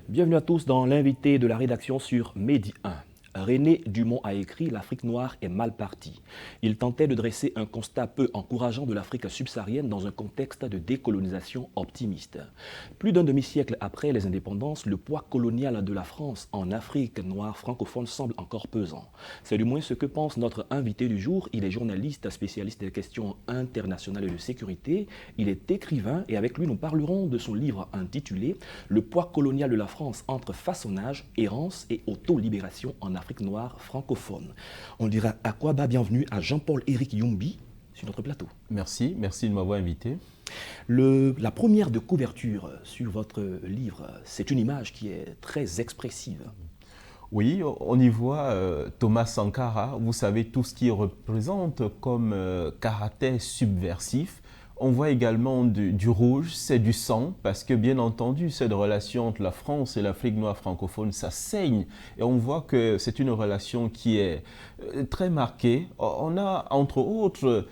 Bienvenue à tous dans l'invité de la rédaction sur Medi 1. René Dumont a écrit « L'Afrique noire est mal partie ». Il tentait de dresser un constat peu encourageant de l'Afrique subsaharienne dans un contexte de décolonisation optimiste. Plus d'un demi-siècle après les indépendances, le poids colonial de la France en Afrique noire francophone semble encore pesant. C'est du moins ce que pense notre invité du jour. Il est journaliste spécialiste des questions internationales et de sécurité. Il est écrivain et avec lui nous parlerons de son livre intitulé « Le poids colonial de la France entre façonnage, errance et auto-libération en Afrique noire francophone ». On dira à quoi bas bienvenue à Jean-Paul-Éric Youmbi sur notre plateau. Merci de m'avoir invité. La première de couverture sur votre livre, c'est une image qui est très expressive. Oui, on y voit Thomas Sankara, vous savez tout ce qu'il représente comme caractère subversif. On voit également du rouge, c'est du sang, parce que bien entendu, cette relation entre la France et l'Afrique noire francophone, ça saigne. Et on voit que c'est une relation qui est très marquée. On a, entre autres,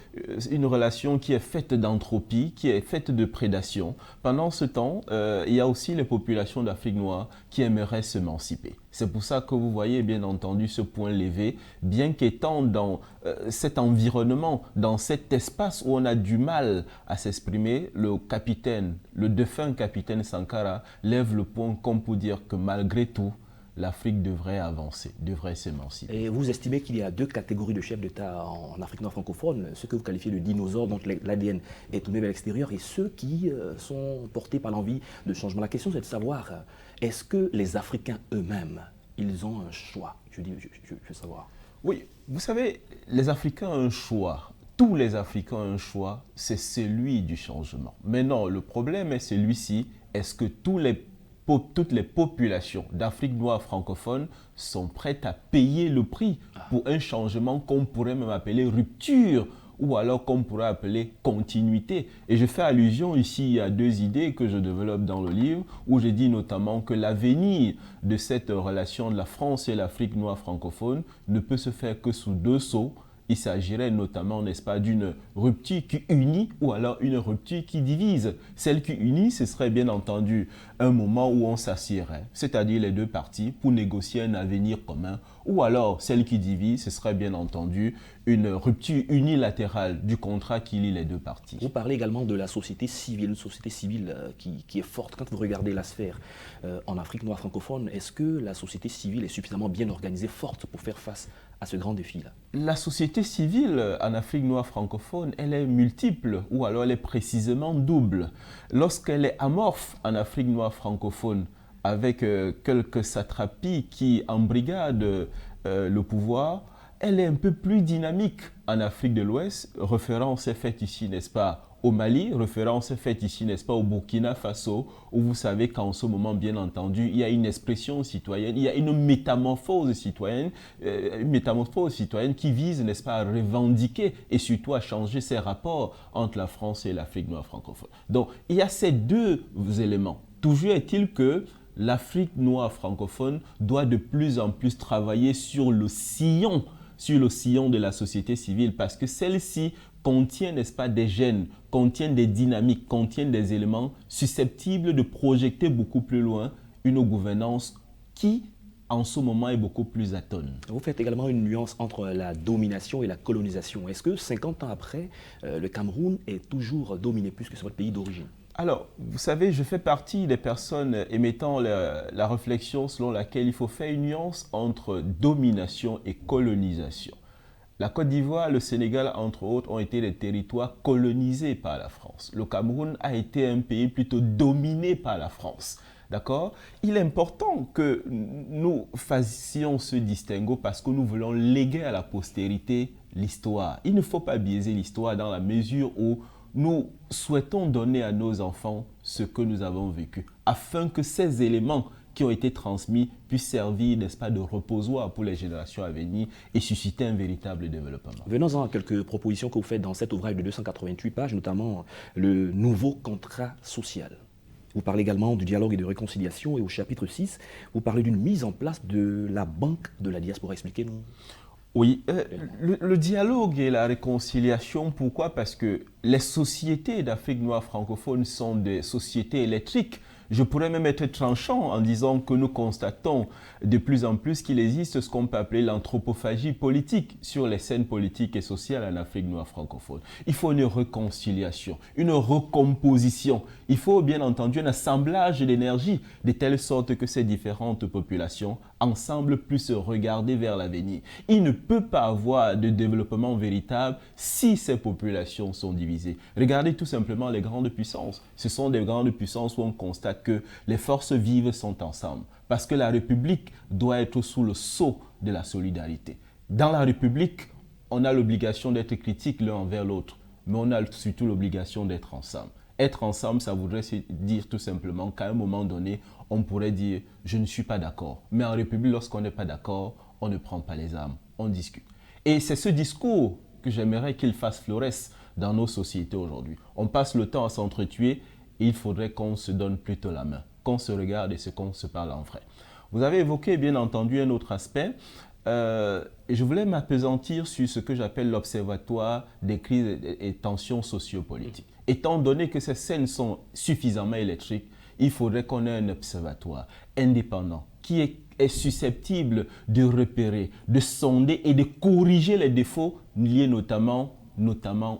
une relation qui est faite d'entropie, qui est faite de prédation. Pendant ce temps, il y a aussi les populations d'Afrique noire qui aimeraient s'émanciper. C'est pour ça que vous voyez, bien entendu, ce point levé, bien qu'étant dans cet environnement, dans cet espace où on a du mal à s'exprimer, le défunt capitaine Sankara lève le point comme pour dire que malgré tout, l'Afrique devrait avancer, devrait s'émanciper. Et vous estimez qu'il y a deux catégories de chefs d'État en Afrique noire francophone, ceux que vous qualifiez de dinosaures, dont l'ADN est tourné vers l'extérieur, et ceux qui sont portés par l'envie de changement. La question, c'est de savoir, est-ce que les Africains eux-mêmes, ils ont un choix? Je veux savoir. Oui, vous savez, les Africains ont un choix. Tous les Africains ont un choix, c'est celui du changement. Maintenant, le problème est celui-ci, est-ce que toutes les populations d'Afrique noire francophone sont prêtes à payer le prix pour un changement qu'on pourrait même appeler rupture ou alors qu'on pourrait appeler continuité. Et je fais allusion ici à deux idées que je développe dans le livre, où je dis notamment que l'avenir de cette relation de la France et l'Afrique noire francophone ne peut se faire que sous deux sceaux. Il s'agirait notamment, n'est-ce pas, d'une rupture qui unit ou alors une rupture qui divise. Celle qui unit, ce serait bien entendu un moment où on s'assierait, c'est-à-dire les deux parties, pour négocier un avenir commun. Ou alors, celle qui divise, ce serait bien entendu une rupture unilatérale du contrat qui lie les deux parties. Vous parlez également de la société civile, une société civile qui est forte. Quand vous regardez la sphère en Afrique noire francophone, est-ce que la société civile est suffisamment bien organisée, forte pour faire face à ce grand défi-là? La société civile en Afrique noire francophone, elle est multiple ou alors elle est précisément double. Lorsqu'elle est amorphe en Afrique noire francophone, avec quelques satrapies qui embrigadent le pouvoir, elle est un peu plus dynamique en Afrique de l'Ouest. Référence est faite ici, n'est-ce pas, au Mali, référence est faite ici, n'est-ce pas, au Burkina Faso, où vous savez qu'en ce moment, bien entendu, il y a une expression citoyenne, il y a une métamorphose citoyenne qui vise, n'est-ce pas, à revendiquer et surtout à changer ses rapports entre la France et l'Afrique noire francophone. Donc, il y a ces deux éléments. Toujours est-il que l'Afrique noire francophone doit de plus en plus travailler sur le sillon de la société civile parce que celle-ci contient, n'est-ce pas, des gènes, contient des dynamiques, contient des éléments susceptibles de projeter beaucoup plus loin une gouvernance qui, en ce moment, est beaucoup plus atone. Vous faites également une nuance entre la domination et la colonisation. Est-ce que 50 ans après, le Cameroun est toujours dominé plus que sur votre pays d'origine? Alors, vous savez, je fais partie des personnes émettant la réflexion selon laquelle il faut faire une nuance entre domination et colonisation. La Côte d'Ivoire, le Sénégal, entre autres, ont été des territoires colonisés par la France. Le Cameroun a été un pays plutôt dominé par la France. D'accord? Il est important que nous fassions ce distinguo parce que nous voulons léguer à la postérité l'histoire. Il ne faut pas biaiser l'histoire dans la mesure où nous souhaitons donner à nos enfants ce que nous avons vécu, afin que ces éléments qui ont été transmis puissent servir, n'est-ce pas, de reposoir pour les générations à venir et susciter un véritable développement. Venons-en à quelques propositions que vous faites dans cet ouvrage de 288 pages, notamment le nouveau contrat social. Vous parlez également du dialogue et de réconciliation et au chapitre 6, vous parlez d'une mise en place de la banque de la diaspora. Expliquez-nous. Oui, le dialogue et la réconciliation, pourquoi? Parce que les sociétés d'Afrique noire francophone sont des sociétés électriques. Je pourrais même être tranchant en disant que nous constatons de plus en plus qu'il existe ce qu'on peut appeler l'anthropophagie politique sur les scènes politiques et sociales en Afrique noire francophone. Il faut une réconciliation, une recomposition. Il faut bien entendu un assemblage d'énergie de telle sorte que ces différentes populations ensemble puissent regarder vers l'avenir. Il ne peut pas avoir de développement véritable si ces populations sont divisées. Regardez tout simplement les grandes puissances. Ce sont des grandes puissances où on constate que les forces vives sont ensemble. Parce que la République doit être sous le sceau de la solidarité. Dans la République, on a l'obligation d'être critique l'un envers l'autre, mais on a surtout l'obligation d'être ensemble. Être ensemble, ça voudrait dire tout simplement qu'à un moment donné, on pourrait dire « je ne suis pas d'accord ». Mais en République, lorsqu'on n'est pas d'accord, on ne prend pas les armes, on discute. Et c'est ce discours que j'aimerais qu'il fasse florès dans nos sociétés aujourd'hui. On passe le temps à s'entretuer et il faudrait qu'on se donne plutôt la main, qu'on se regarde et qu'on se parle en vrai. Vous avez évoqué bien entendu un autre aspect. Je voulais m'appesantir sur ce que j'appelle l'observatoire des crises et tensions sociopolitiques. Étant donné que ces scènes sont suffisamment électriques, il faudrait qu'on ait un observatoire indépendant qui est susceptible de repérer, de sonder et de corriger les défauts liés notamment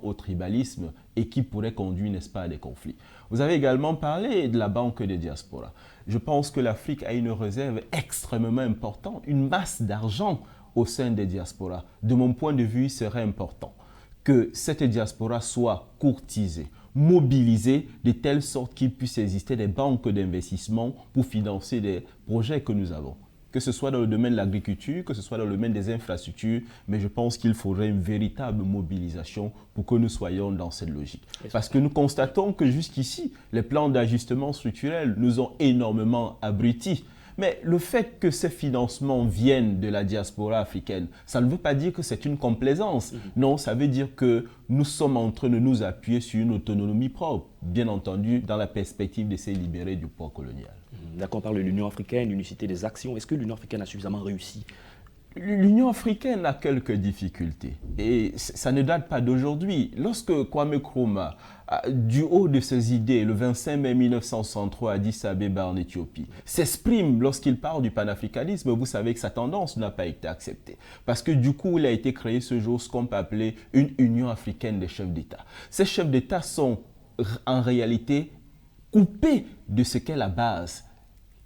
au tribalisme et qui pourrait conduire, n'est-ce pas, à des conflits. Vous avez également parlé de la Banque des diasporas. Je pense que l'Afrique a une réserve extrêmement importante, une masse d'argent au sein des diasporas. De mon point de vue, il serait important que cette diaspora soit courtisée, mobilisée de telle sorte qu'il puisse exister des banques d'investissement pour financer des projets que nous avons. Que ce soit dans le domaine de l'agriculture, que ce soit dans le domaine des infrastructures, mais je pense qu'il faudrait une véritable mobilisation pour que nous soyons dans cette logique. Parce que nous constatons que jusqu'ici, les plans d'ajustement structurel nous ont énormément abrutis. Mais le fait que ces financements viennent de la diaspora africaine, ça ne veut pas dire que c'est une complaisance. Non, ça veut dire que nous sommes en train de nous appuyer sur une autonomie propre, bien entendu dans la perspective de se libérer du poids colonial. D'accord, on parle de l'Union africaine, l'unicité des actions. Est-ce que l'Union africaine a suffisamment réussi? L'Union africaine a quelques difficultés et ça ne date pas d'aujourd'hui. Lorsque Kwame Nkrumah, du haut de ses idées, le 25 mai 1963 à Addis Abeba en Éthiopie, s'exprime lorsqu'il parle du panafricanisme, vous savez que sa tendance n'a pas été acceptée. Parce que du coup, il a été créé ce jour ce qu'on peut appeler une Union africaine des chefs d'État. Ces chefs d'État sont en réalité coupés de ce qu'est la base.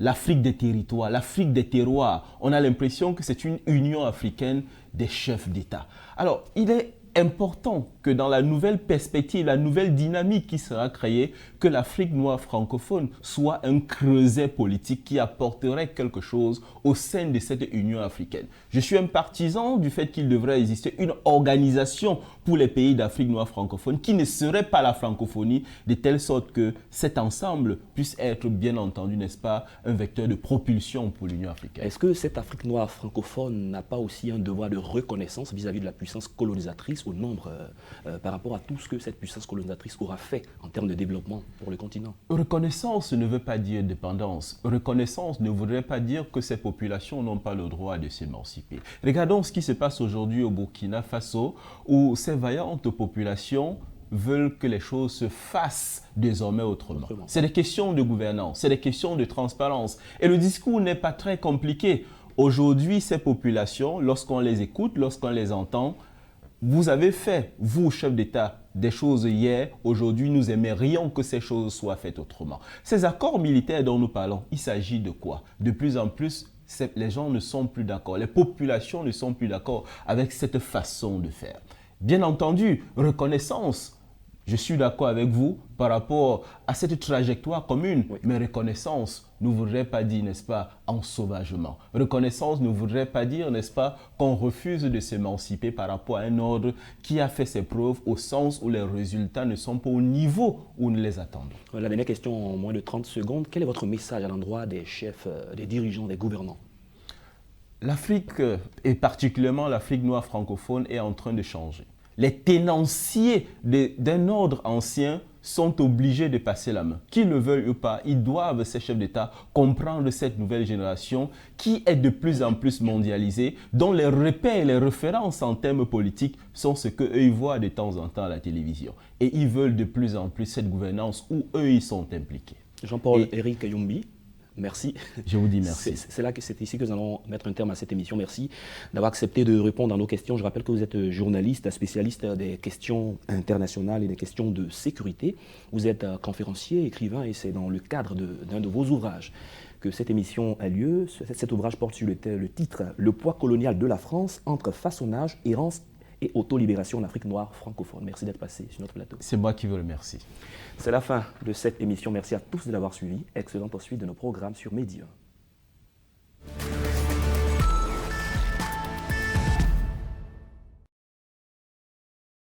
L'Afrique des territoires, l'Afrique des terroirs. On a l'impression que c'est une union africaine des chefs d'État. Alors, il est important que dans la nouvelle perspective, la nouvelle dynamique qui sera créée, que l'Afrique noire francophone soit un creuset politique qui apporterait quelque chose au sein de cette Union africaine. Je suis un partisan du fait qu'il devrait exister une organisation pour les pays d'Afrique noire francophone qui ne serait pas la francophonie, de telle sorte que cet ensemble puisse être, bien entendu, n'est-ce pas, un vecteur de propulsion pour l'Union africaine. Est-ce que cette Afrique noire francophone n'a pas aussi un devoir de reconnaissance vis-à-vis de la puissance colonisatrice au nombre par rapport à tout ce que cette puissance colonisatrice aura fait en termes de développement pour le continent? Reconnaissance ne veut pas dire dépendance. Reconnaissance ne voudrait pas dire que ces populations n'ont pas le droit de s'émanciper. Regardons ce qui se passe aujourd'hui au Burkina Faso, où ces vaillantes populations veulent que les choses se fassent désormais autrement. C'est des questions de gouvernance, c'est des questions de transparence. Et le discours n'est pas très compliqué. Aujourd'hui, ces populations, lorsqu'on les écoute, lorsqu'on les entend, vous avez fait, vous, chef d'État, des choses hier, aujourd'hui nous aimerions que ces choses soient faites autrement. Ces accords militaires dont nous parlons, il s'agit de quoi? De plus en plus, les gens ne sont plus d'accord, les populations ne sont plus d'accord avec cette façon de faire. Bien entendu, reconnaissance. Je suis d'accord avec vous par rapport à cette trajectoire commune, oui. Mais reconnaissance ne voudrait pas dire, n'est-ce pas, ensauvagement. Reconnaissance ne voudrait pas dire, n'est-ce pas, qu'on refuse de s'émanciper par rapport à un ordre qui a fait ses preuves au sens où les résultats ne sont pas au niveau où nous les attendons. La dernière question en moins de 30 secondes. Quel est votre message à l'endroit des chefs, des dirigeants, des gouvernants? L'Afrique, et particulièrement l'Afrique noire francophone, est en train de changer. Les tenanciers d'un ordre ancien sont obligés de passer la main. Qu'ils le veuillent ou pas, ils doivent, ces chefs d'État, comprendre cette nouvelle génération qui est de plus en plus mondialisée, dont les repères et les références en termes politiques sont ce qu'eux ils voient de temps en temps à la télévision. Et ils veulent de plus en plus cette gouvernance où eux ils sont impliqués. Jean-Paul Éric Yumbi, merci. Je vous dis merci. C'est ici que nous allons mettre un terme à cette émission. Merci d'avoir accepté de répondre à nos questions. Je rappelle que vous êtes journaliste, spécialiste des questions internationales et des questions de sécurité. Vous êtes conférencier, écrivain, et c'est dans le cadre d'un de vos ouvrages que cette émission a lieu. Cet ouvrage porte sur le titre « Le poids colonial de la France entre façonnage, errance et autolibération en Afrique noire francophone ». Merci d'être passé sur notre plateau. C'est moi qui vous remercie. C'est la fin de cette émission. Merci à tous de l'avoir suivi. Excellente suite de nos programmes sur Média.